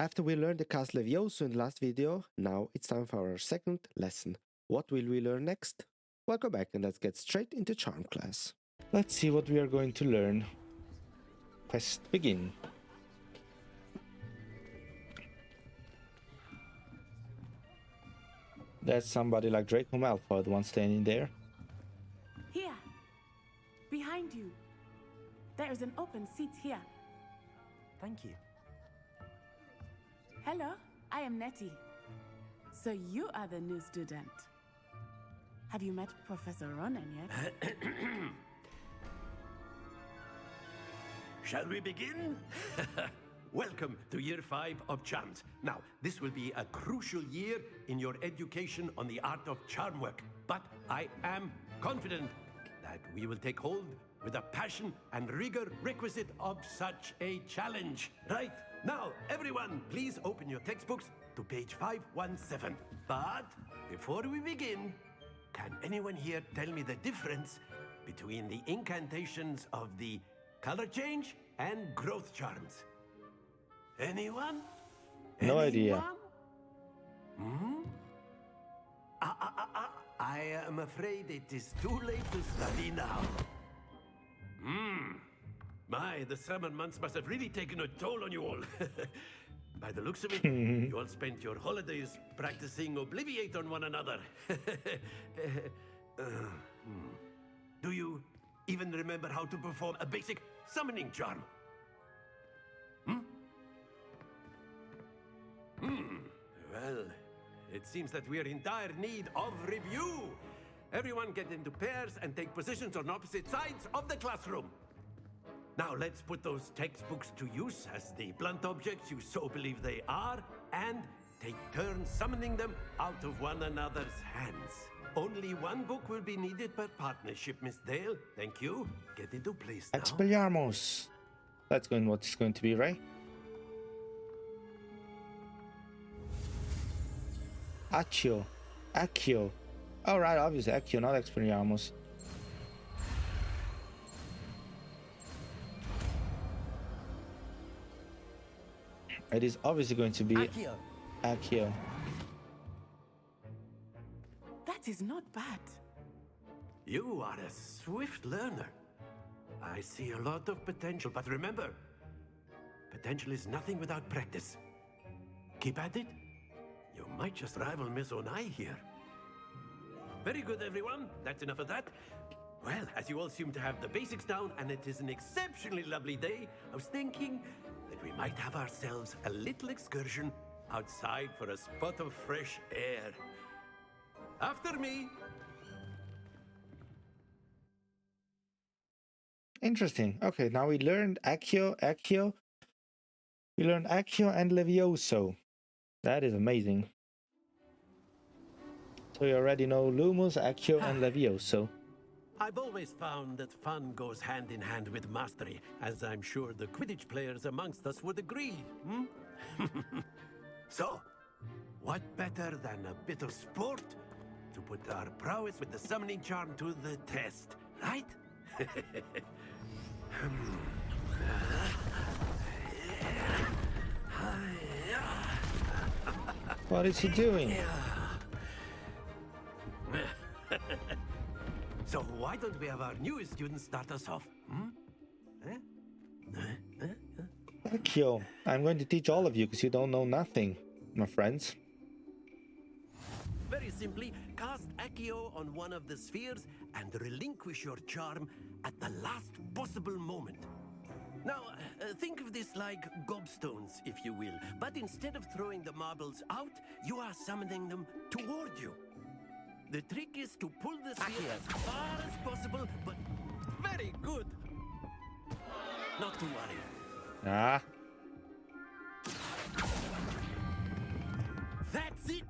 After we learned the cast Levioso in the last video, now it's time for our second lesson. What will we learn next? Welcome back and let's get straight into charm class. Let's see what we are going to learn. Quest begin. There's somebody like Draco Malfoy, the one standing there. Here, behind you. There is an open seat here. Thank you. Hello, I am Nettie. So you are the new student. Have you met Professor Ronan yet? Shall we begin? Welcome to Year 5 of Charms. Now, this will be a crucial year in your education on the art of charm work. But I am confident that we will take hold with the passion and rigor requisite of such a challenge. Right? Now, everyone, please open your textbooks to page 517. But before we begin, can anyone here tell me the difference between the incantations of the color change and growth charms? Anyone? No idea. Hmm? I am afraid it is too late to study now. My, the summer months must have really taken a toll on you all. By the looks of it, you all spent your holidays practicing Obliviate on one another. Do you even remember how to perform a basic summoning charm? Well, it seems that we are in dire need of review. Everyone get into pairs and take positions on opposite sides of the classroom. Now let's put those textbooks to use as the blunt objects you so believe they are, and take turns summoning them out of one another's hands. Only one book will be needed per partnership, Miss Dale. Thank you. Get into place now. Expelliarmus. That's what it's going to be, right? Accio. Alright, obviously Accio, not Expelliarmus. It is obviously going to be Accio. That is not bad. You are a swift learner. I see a lot of potential, but remember, potential is nothing without practice. Keep at it. You might just rival Miss Onai here. Very good, everyone. That's enough of that. Well, as you all seem to have the basics down, and it is an exceptionally lovely day, I was thinking that we might have ourselves a little excursion outside for a spot of fresh air. After me. Interesting. Okay, now we learned Accio. We learned Accio and Levioso. That is amazing. So you already know Lumos, Accio, and Levioso. I've always found that fun goes hand in hand with mastery, as I'm sure the Quidditch players amongst us would agree. So, what better than a bit of sport to put our prowess with the summoning charm to the test, right? What is he doing? So why don't we have our newest student start us off? Accio, I'm going to teach all of you because you don't know nothing, my friends. Very simply, cast Accio on one of the spheres and relinquish your charm at the last possible moment. Now, think of this like gobstones, if you will, but instead of throwing the marbles out, you are summoning them toward you. The trick is to pull the sphere as far as possible, but very good. Not to worry. Ah. That's it.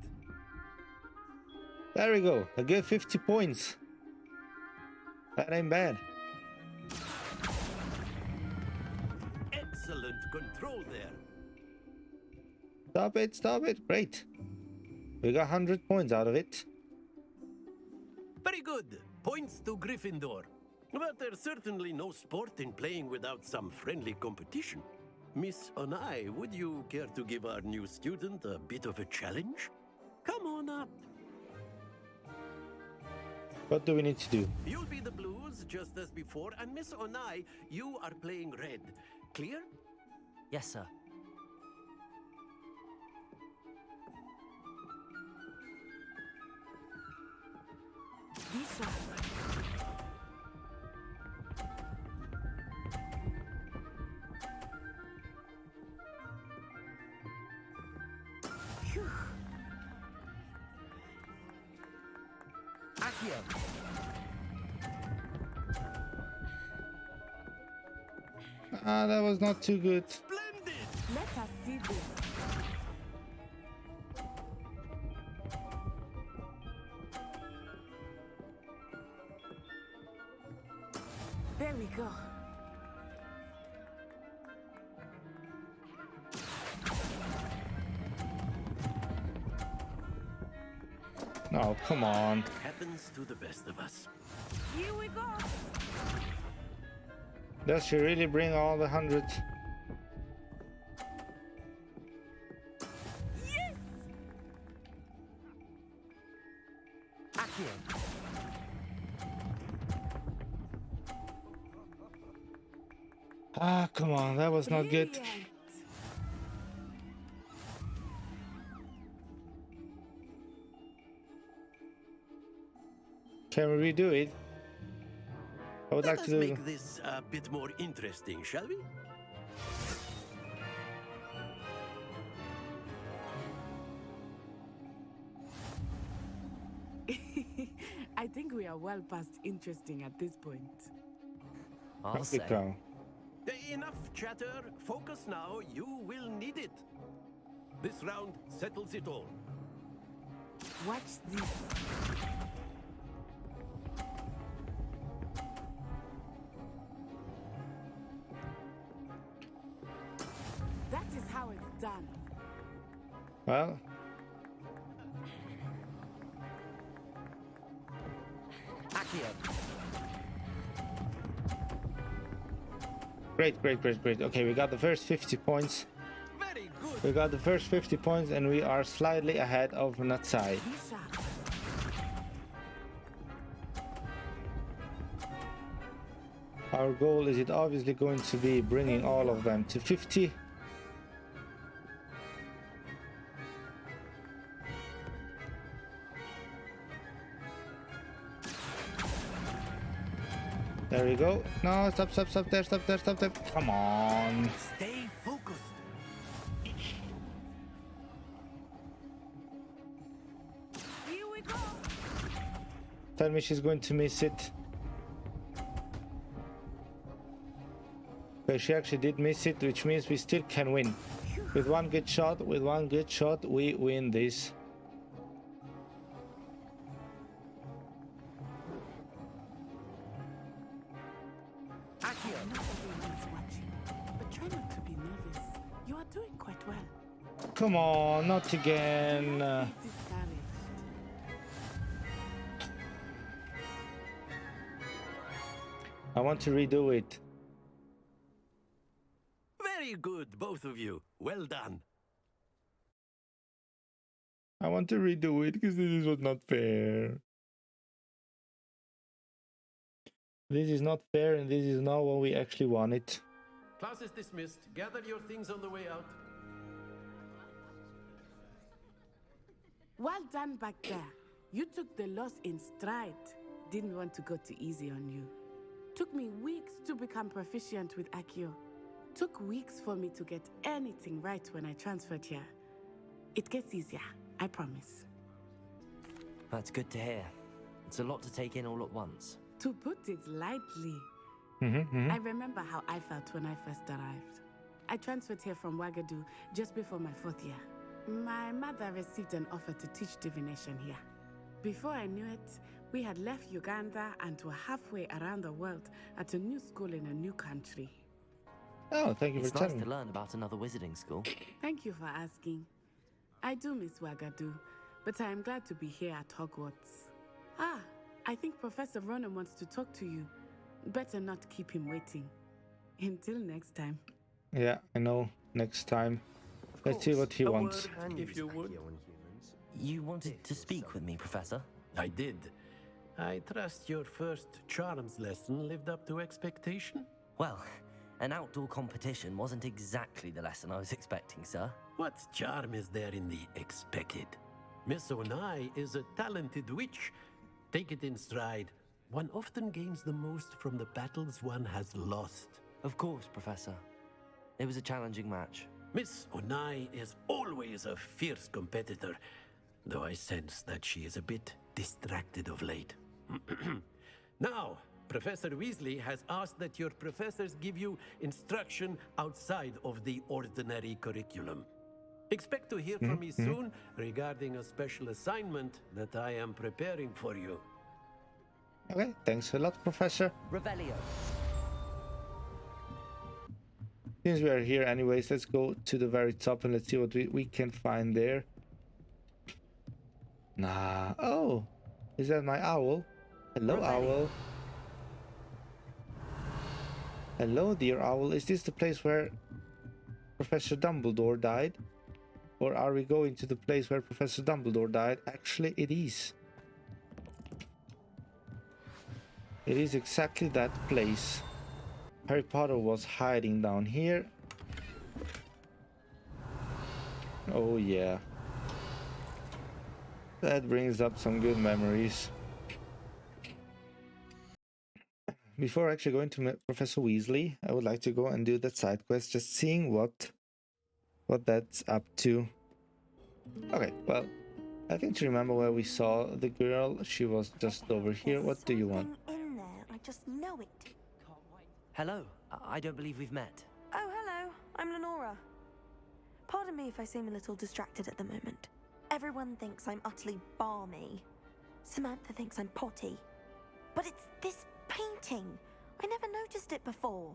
There we go. A good 50 points. That ain't bad. Excellent control there. Stop it. Great. We got 100 points out of it. Very good. Points to Gryffindor. But there's certainly no sport in playing without some friendly competition. Miss Onai, would you care to give our new student a bit of a challenge? Come on up. What do we need to do? You'll be the blues just as before, and Miss Onai, you are playing red. Clear? Yes, sir. Be sharp. Phew. Accio. Ah, that was not too good. Splendid! Let us see this. There we go. Oh, come on. Happens to the best of us. Here we go. Does she really bring all the 100? Yes! Accio. Ah, come on. That was not good. Brilliant. Can we redo it? I would Let like us to do. make this a bit more interesting, shall we? I think we are well past interesting at this point. I'll Holy say. cow. Enough chatter. Focus now. You will need it. This round settles it all. Watch this. That is how it's done. Well, Accio. great. Okay, we got the first 50 points. Very good. We got the first 50 points and we are slightly ahead of Natsai. Be sharp. Our goal is it obviously going to be bringing all of them to 50. There we go. No, stop there. Come on. Stay focused. Here we go. Tell me she's going to miss it. Okay, she actually did miss it, which means we still can win. With one good shot, we win this. Accio. Everyone is watching, but try not to be nervous. You are doing quite well. Come on, not again. Don't be discouraged. I want to redo it. Very good, both of you. Well done. I want to redo it because this was not fair. This is not fair and this is not what we actually wanted. Class is dismissed. Gather your things on the way out. Well done back there. You took the loss in stride. Didn't want to go too easy on you. Took me weeks to become proficient with Accio. Took weeks for me to get anything right when I transferred here. It gets easier, I promise. That's good to hear. It's a lot to take in all at once. To put it lightly, I remember how I felt when I first arrived. I transferred here from Ouagadougou just before my 4th year. My mother received an offer to teach divination here. Before I knew it, we had left Uganda and were halfway around the world at a new school in a new country. Oh, thank you It's for nice telling to me. learn about another wizarding school. Thank you for asking. I do miss Ouagadougou, but I am glad to be here at Hogwarts. Ah, I think Professor Ronan wants to talk to you. Better not keep him waiting. Until next time. Yeah, I know. Next time. Let's see what he A wants. word, if you would. You wanted to speak with me, Professor? I did. I trust your first charms lesson lived up to expectation? Well, an outdoor competition wasn't exactly the lesson I was expecting, sir. What charm is there in the expected? Miss Onai is a talented witch. Take it in stride. One often gains the most from the battles one has lost. Of course, Professor. It was a challenging match. Miss Onai is always a fierce competitor, though I sense that she is a bit distracted of late. Now, Professor Weasley has asked that your professors give you instruction outside of the ordinary curriculum. Expect to hear from me soon regarding a special assignment that I am preparing for you. Okay, thanks a lot, Professor. Revelio. Since we are here anyways, let's go to the very top and let's see what we can find there. Nah. Oh, is that my owl? Hello, Revelio. owl. Hello, dear owl. Is this the place where Professor Dumbledore died? Or are we going to the place where Professor Dumbledore died? Actually, it is. It is exactly that place. Harry Potter was hiding down here. Oh yeah. That brings up some good memories. Before actually going to Professor Weasley, I would like to go and do that side quest, just seeing what that's up to. Okay, well, I think to remember where we saw the girl. She was just over here. What do you want? In there, I just know it. Hello. I don't believe we've met. Oh, hello. I'm Lenora. Pardon me if I seem a little distracted at the moment. Everyone thinks I'm utterly balmy. Samantha thinks I'm potty. But it's this painting. I never noticed it before.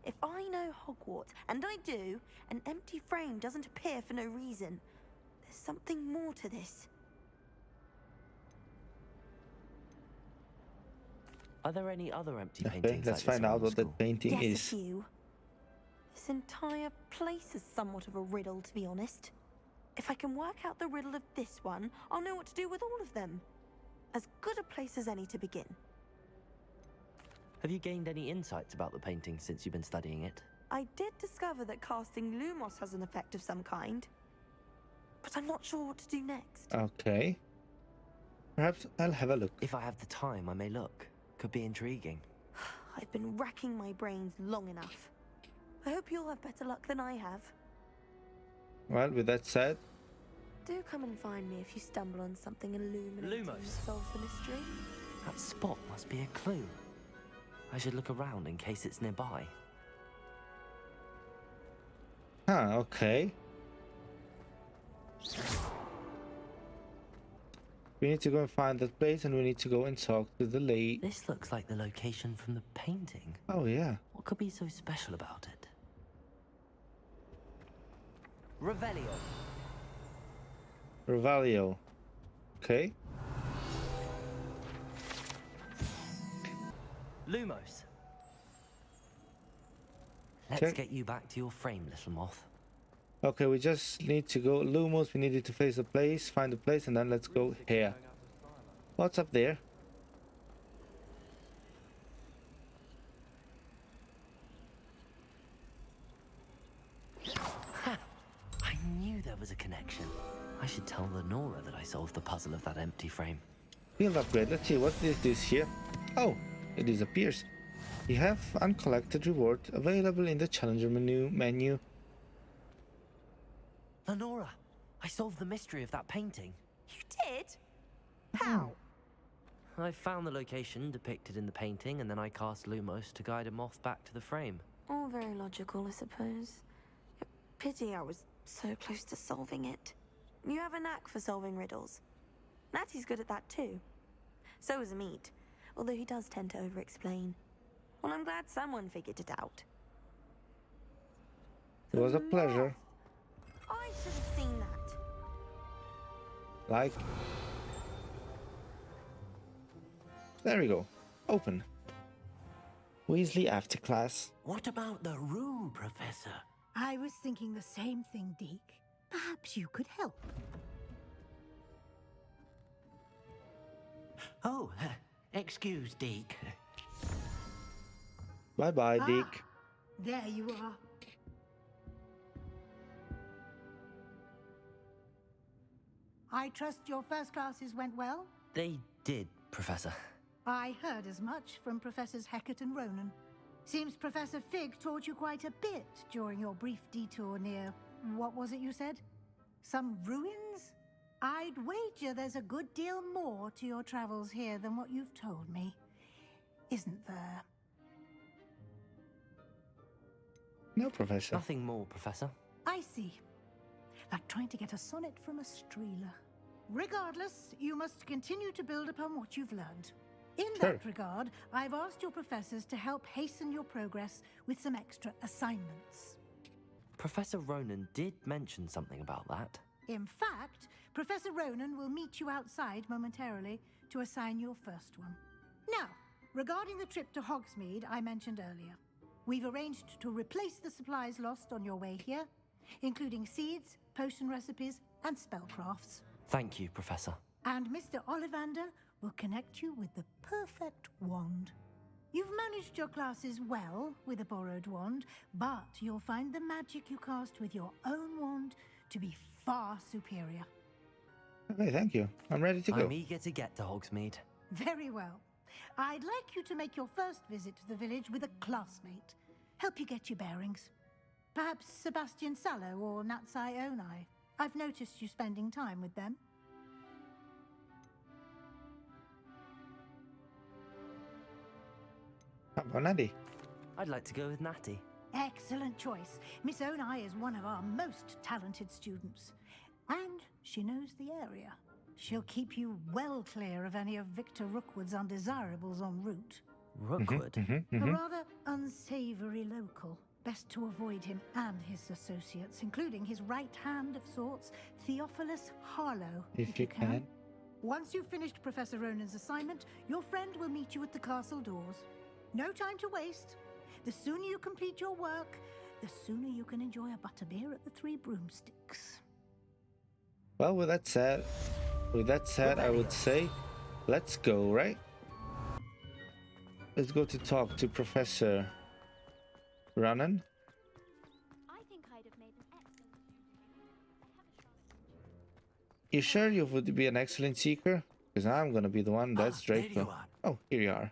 If I know Hogwarts, and I do, an empty frame doesn't appear for no reason. There's something more to this. Are there any other empty Okay, paintings let's like this find out around what the that painting Yes, is. a few. This entire place is somewhat of a riddle, to be honest. If I can work out the riddle of this one, I'll know what to do with all of them. As good a place as any to begin. Have you gained any insights about the painting since you've been studying it? I did discover that casting Lumos has an effect of some kind. But I'm not sure what to do next. Okay. Perhaps I'll have a look. If I have the time, I may look. Could be intriguing. I've been racking my brains long enough. I hope you'll have better luck than I have. Well, with that said, Do come and find me if you stumble on something illuminating that Lumos. solves the mystery. That spot must be a clue. I should look around in case it's nearby. okay. We need to go and find that place, and we need to go and talk to the lady. This looks like the location from the painting. Oh yeah. What could be so special about it? Revelio. Revelio. Okay. Lumos. Let's Okay. get you back to your frame, little moth. Okay, we just need to go Lumos. We needed to face the place, find the place, and then let's go here. What's up there? I knew there was a connection. I should tell Lenora that I solved the puzzle of that empty frame. Field upgrade. Let's see what is this here. Oh, it disappears. You have uncollected reward available in the challenger menu. Lenora, I solved the mystery of that painting. You did? How? I found the location depicted in the painting, and then I cast Lumos to guide a moth back to the frame. All very logical, I suppose. Pity I was so close to solving it. You have a knack for solving riddles. Natty's good at that too. So is Amit, although he does tend to over-explain. Well, I'm glad someone figured it out. It was a pleasure. I should have seen that. Like. There we go. Open. Weasley after class. What about the room, Professor? I was thinking the same thing, Deke. Perhaps you could help. Oh, excuse, Deke. Bye-bye, Dick. There you are. I trust your first classes went well? They did, Professor. I heard as much from Professors Hecat and Ronan. Seems Professor Fig taught you quite a bit during your brief detour near... what was it you said? Some ruins? I'd wager there's a good deal more to your travels here than what you've told me. Isn't there? No, Professor. Nothing more, Professor. I see. Like trying to get a sonnet from a streeler. Regardless, you must continue to build upon what you've learned. In that regard, I've asked your professors to help hasten your progress with some extra assignments. Professor Ronan did mention something about that. In fact, Professor Ronan will meet you outside momentarily to assign your first one. Now, regarding the trip to Hogsmeade I mentioned earlier, we've arranged to replace the supplies lost on your way here, including seeds, potion recipes, and spellcrafts. Thank you, Professor. And Mr. Ollivander will connect you with the perfect wand. You've managed your classes well with a borrowed wand, but you'll find the magic you cast with your own wand to be far superior. Okay, thank you. I'm ready to go. I'm eager to get to Hogsmeade. Very well. I'd like you to make your first visit to the village with a classmate. Help you get your bearings. Perhaps Sebastian Sallow or Natsai Onai. I've noticed you spending time with them. How about Natty? I'd like to go with Natty. Excellent choice. Miss Onai is one of our most talented students. And she knows the area. She'll keep you well clear of any of Victor Rookwood's undesirables en route. Rookwood? A rather unsavory local. Best to avoid him and his associates, including his right hand of sorts, Theophilus Harlow, If you can. Once you've finished Professor Ronan's assignment, your friend will meet you at the castle doors. No time to waste. The sooner you complete your work, the sooner you can enjoy a butterbeer at the Three Broomsticks. Well, with that said, I would say, let's go, right? Let's go to talk to Professor Ronan. I think I'd have made an excellent. You sure you would be an excellent seeker? Because I'm gonna be the one that's there Draco. you are. Oh, here you are.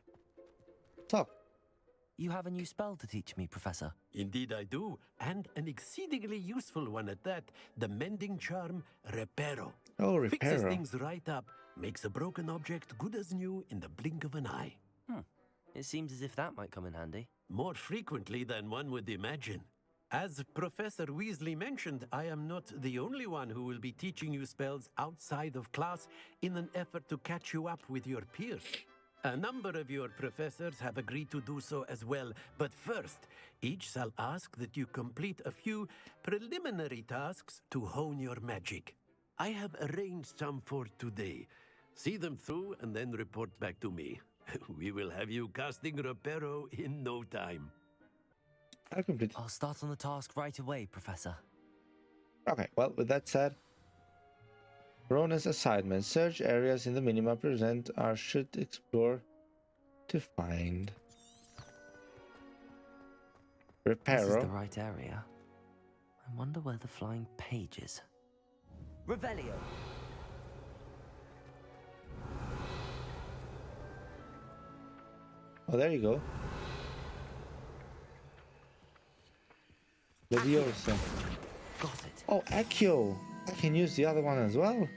Talk. You have a new spell to teach me, Professor. Indeed I do, and an exceedingly useful one at that. The mending charm, Repairo. Oh, Fixes Repairo. things right up, makes a broken object good as new in the blink of an eye. It seems as if that might come in handy. More frequently than one would imagine. As Professor Weasley mentioned, I am not the only one who will be teaching you spells outside of class in an effort to catch you up with your peers. A number of your professors have agreed to do so as well, but first, each shall ask that you complete a few preliminary tasks to hone your magic. I have arranged some for today. See them through and then report back to me. We will have you casting Repairo in no time. I'll complete. I'll start on the task right away, Professor. Okay, well, with that said, Ronan's assignment. Search areas in the minimap present or should explore to find. This is Repairo. the right area. I wonder where the flying page is. Revelio! Oh, there you go. Leviosa. Got it. Oh, Accio. I can use the other one as well.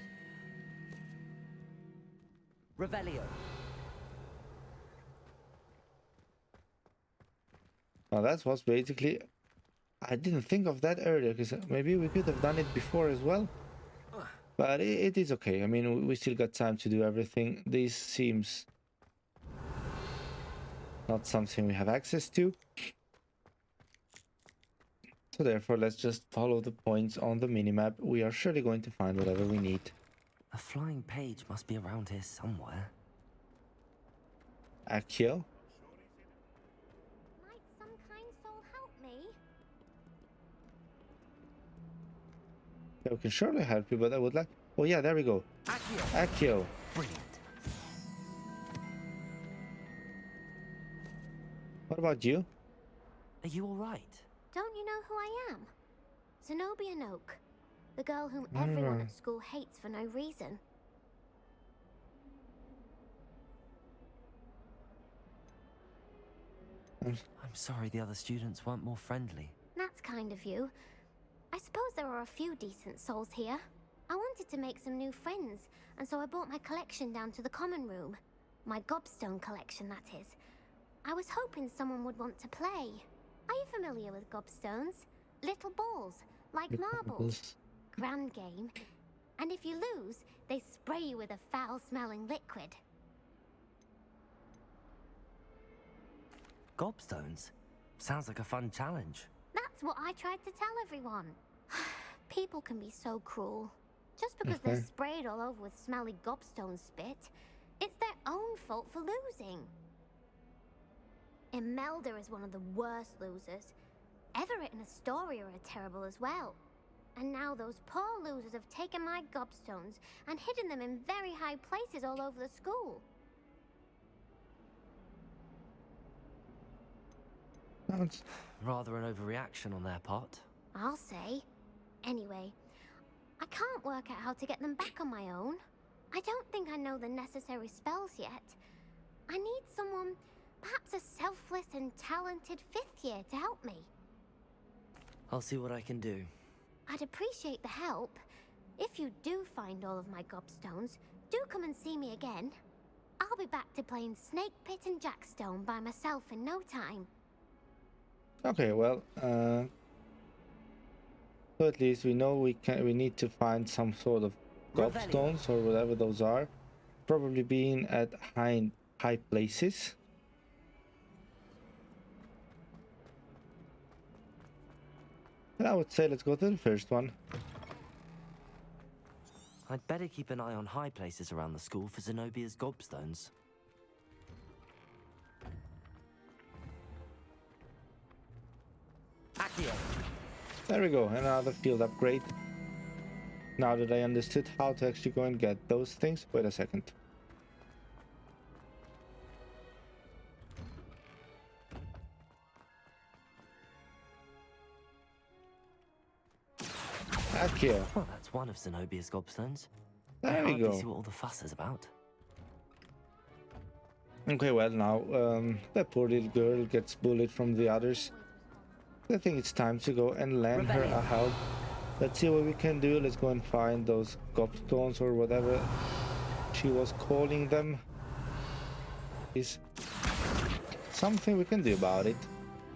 Revelio. Now that was basically... I didn't think of that earlier, because maybe we could have done it before as well. But it is okay. I mean, we still got time to do everything. This seems not something we have access to. So therefore, let's just follow the points on the minimap. We are surely going to find whatever we need. A flying page must be around here somewhere. Accio. I can surely help you, but I would like... Oh yeah, there we go. Accio. Brilliant. What about you? Are you all right? Don't you know who I am? Zenobia Noak, the girl whom everyone at school hates for no reason. I'm sorry the other students weren't more friendly. That's kind of you. I suppose there are a few decent souls here. I wanted to make some new friends, and so I brought my collection down to the common room. My gobstone collection, that is. I was hoping someone would want to play. Are you familiar with gobstones? Little balls, like marbles. Grand game. And if you lose, they spray you with a foul-smelling liquid. Gobstones? Sounds like a fun challenge. That's what I tried to tell everyone. People can be so cruel. Just because they're sprayed all over with smelly gobstone spit, it's their own fault for losing. Imelda is one of the worst losers. Everett and Astoria are terrible as well. And now those poor losers have taken my gobstones and hidden them in very high places all over the school. Sounds... Rather an overreaction on their part. I'll say. Anyway, I can't work out how to get them back on my own. I don't think I know the necessary spells yet. I need someone, perhaps a selfless and talented 5th year to help me. I'll see what I can do. I'd appreciate the help. If you do find all of my gobstones, do come and see me again. I'll be back to playing Snake Pit and Jackstone by myself in no time. Okay, well, so at least we know we need to find some sort of gobstones or whatever those are. Probably being at high places. And I would say let's go to the first one. I'd better keep an eye on high places around the school for Zenobia's gobstones. Accio. There we go, another field upgrade. Now that I understood how to actually go and get those things. Wait a second. Accio. Well, that's one of Zenobia's gobstones. There I we hardly go. see what all the fuss is about. Okay, well now, that poor little girl gets bullied from the others. I think it's time to go and lend her a help. Let's see what we can do. Let's go and find those gobstones or whatever she was calling them. Is something we can do about it.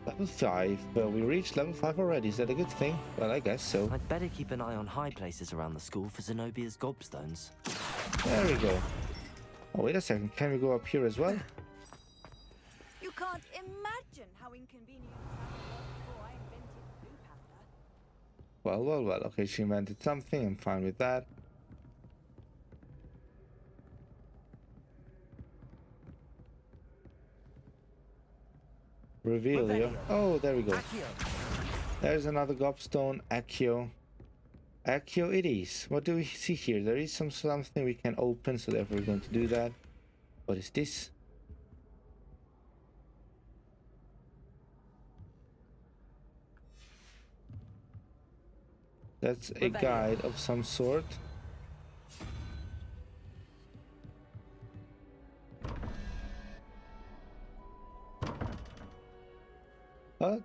Level 5. Well, we reached level 5 already. Is that a good thing? Well, I guess so. I'd better keep an eye on high places around the school for Zenobia's gobstones. There we go. Oh, wait a second. Can we go up here as well? You can't imagine how inconvenient it was before I invented blue powder. Well. Okay, she invented something. I'm fine with that. Reveal you. Oh, there we go. There's another gobstone. Accio. Accio it is. What do we see here? There is something we can open, so therefore we're going to do that. What is this? That's a guide of some sort.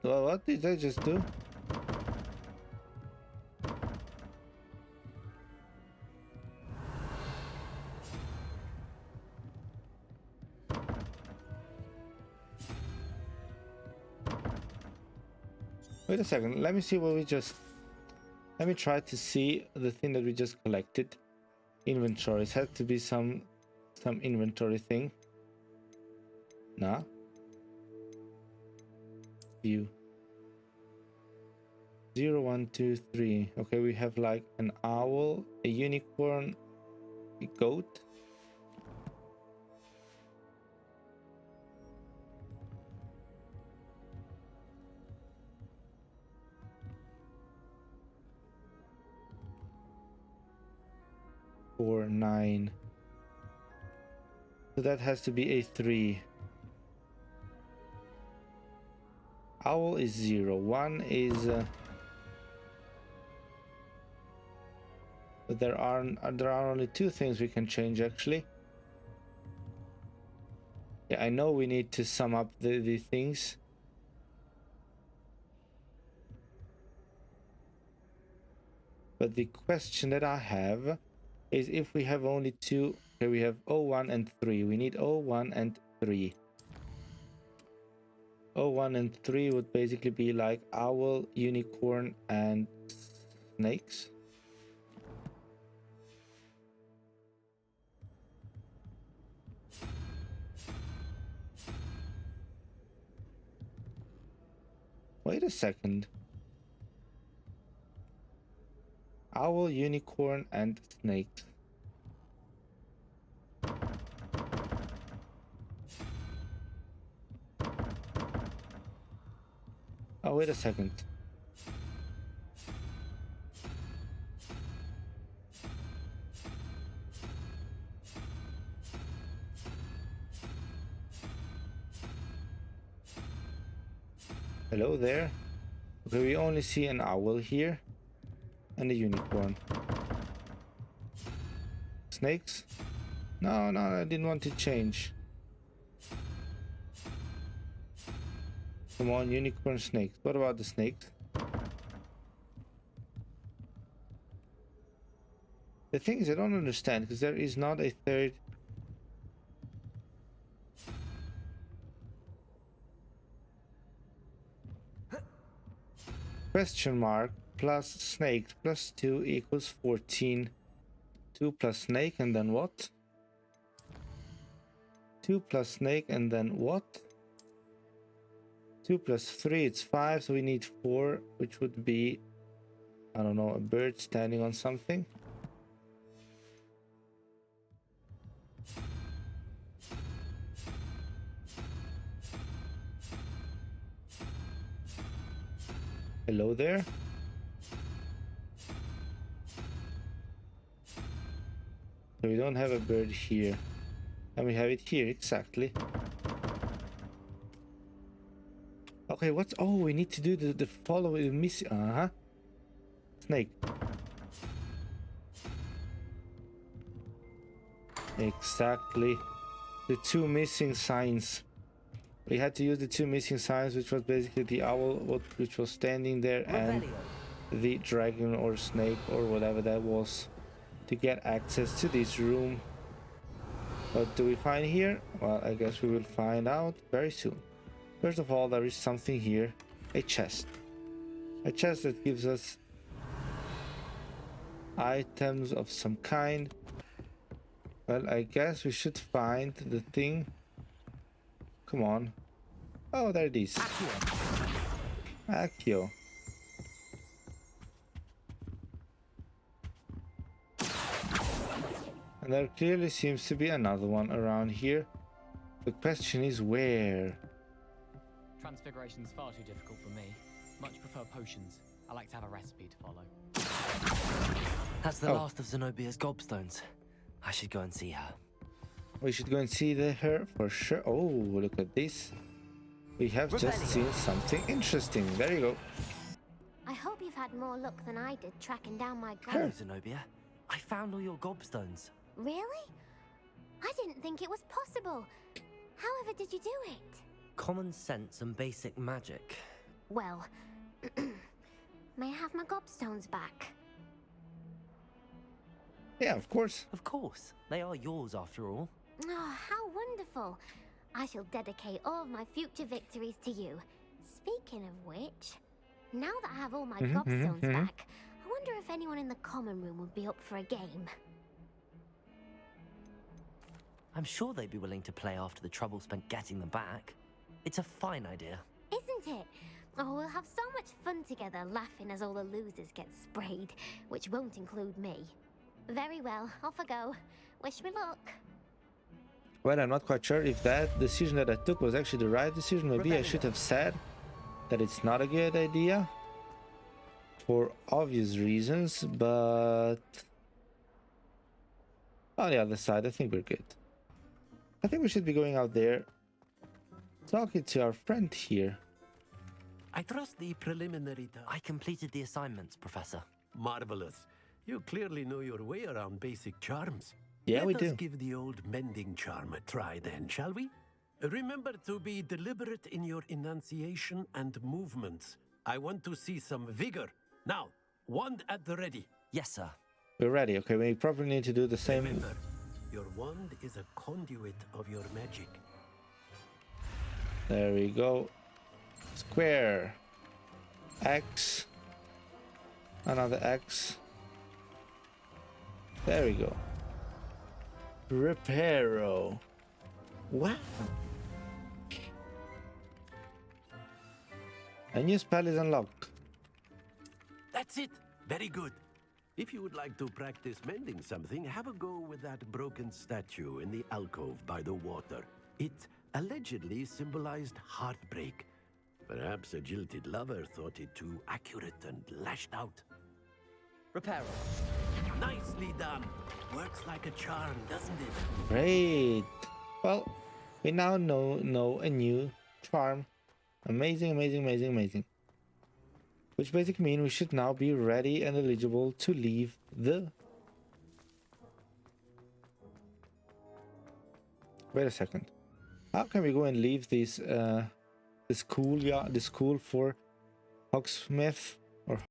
What did I just do? Wait a second, let me see what we just... Let me try to see the thing that we just collected. Inventory. It has to be some inventory thing. Nah. View. 0, 1, 2, 3. Okay, we have like an owl, a unicorn, a goat. 4, 9. So that has to be a 3. Owl is 0. 1 is... but there are only 2 things we can change actually. Yeah, I know we need to sum up the things. But the question that I have is if we have only 2, okay, we have 01 and 3. We need 01 and 3. 01 and 3 would basically be like owl, unicorn, and snakes. Wait a second. Owl, unicorn, and snakes. Oh, wait a second. Hello there. Okay, we only see an owl here and a unicorn. Snakes? No, I didn't want to change. Come on, unicorn, snakes. What about the snakes? The thing is, I don't understand because there is not a third. Question mark plus snake plus 2 equals 14. 2 plus snake and then what? 2 plus snake and then what? 2 plus 3, it's 5, so we need 4, which would be, I don't know, a bird standing on something. Hello there. So we don't have a bird here. And we have it here, exactly. Okay, what's... oh, we need to do the following, the miss... snake. Exactly. The 2 missing signs. We had to use the 2 missing signs, which was basically the owl, which was standing there, and the dragon or snake or whatever that was, to get access to this room. What do we find here? Well, I guess we will find out very soon. First of all, there is something here. A chest. A chest that gives us items of some kind. Well, I guess we should find the thing. Come on. Oh, there it is. Accio. And there clearly seems to be another one around here. The question is where? Transfiguration's far too difficult for me. Much prefer potions. I like to have a recipe to follow. That's the last of Zenobia's gobstones. I should go and see her. We should go and see her for sure. Oh, look at this. We have just seen something interesting. There you go. I hope you've had more luck than I did tracking down my gob. Hello, Zenobia. I found all your gobstones. Really? I didn't think it was possible. However did you do it? Common sense and basic magic. Well, may I have my gobstones back? Yeah, of course. Of course. They are yours after all. Oh, how wonderful. I shall dedicate all of my future victories to you. Speaking of which, now that I have all my gobstones back, I wonder if anyone in the common room would be up for a game. I'm sure they'd be willing to play after the trouble spent getting them back. It's a fine idea. Isn't it? Oh, we'll have so much fun together laughing as all the losers get sprayed, which won't include me. Very well, off I go. Wish me luck. Well, I'm not quite sure if that decision that I took was actually the right decision. Maybe I should have said that it's not a good idea for obvious reasons, but On the other side, I think we're good. I think we should be going out there, talking to our friend here. I trust the preliminary I completed the assignments, Professor. Marvelous. You clearly know your way around basic charms. Yeah, we Let us do. give the old mending charm a try then, shall we? Remember to be deliberate in your enunciation and movements. I want to see some vigor. Now, wand at the ready. Yes, sir. We're ready. Okay, we probably need to do the same. Remember, your wand is a conduit of your magic. There we go. Square. X. Another X. There we go. Repairo. Wow. A new spell is unlocked. That's it. Very good. If you would like to practice mending something, have a go with that broken statue in the alcove by the water. It allegedly symbolized heartbreak. Perhaps a jilted lover thought it too accurate and lashed out. Repairo. Nicely done. Works like a charm, doesn't it? Great. Well, we now know a new charm. Amazing, amazing, amazing, amazing. Which basically means we should now be ready and eligible to leave the... Wait a second. How can we go and leave this the school for Hogsmith?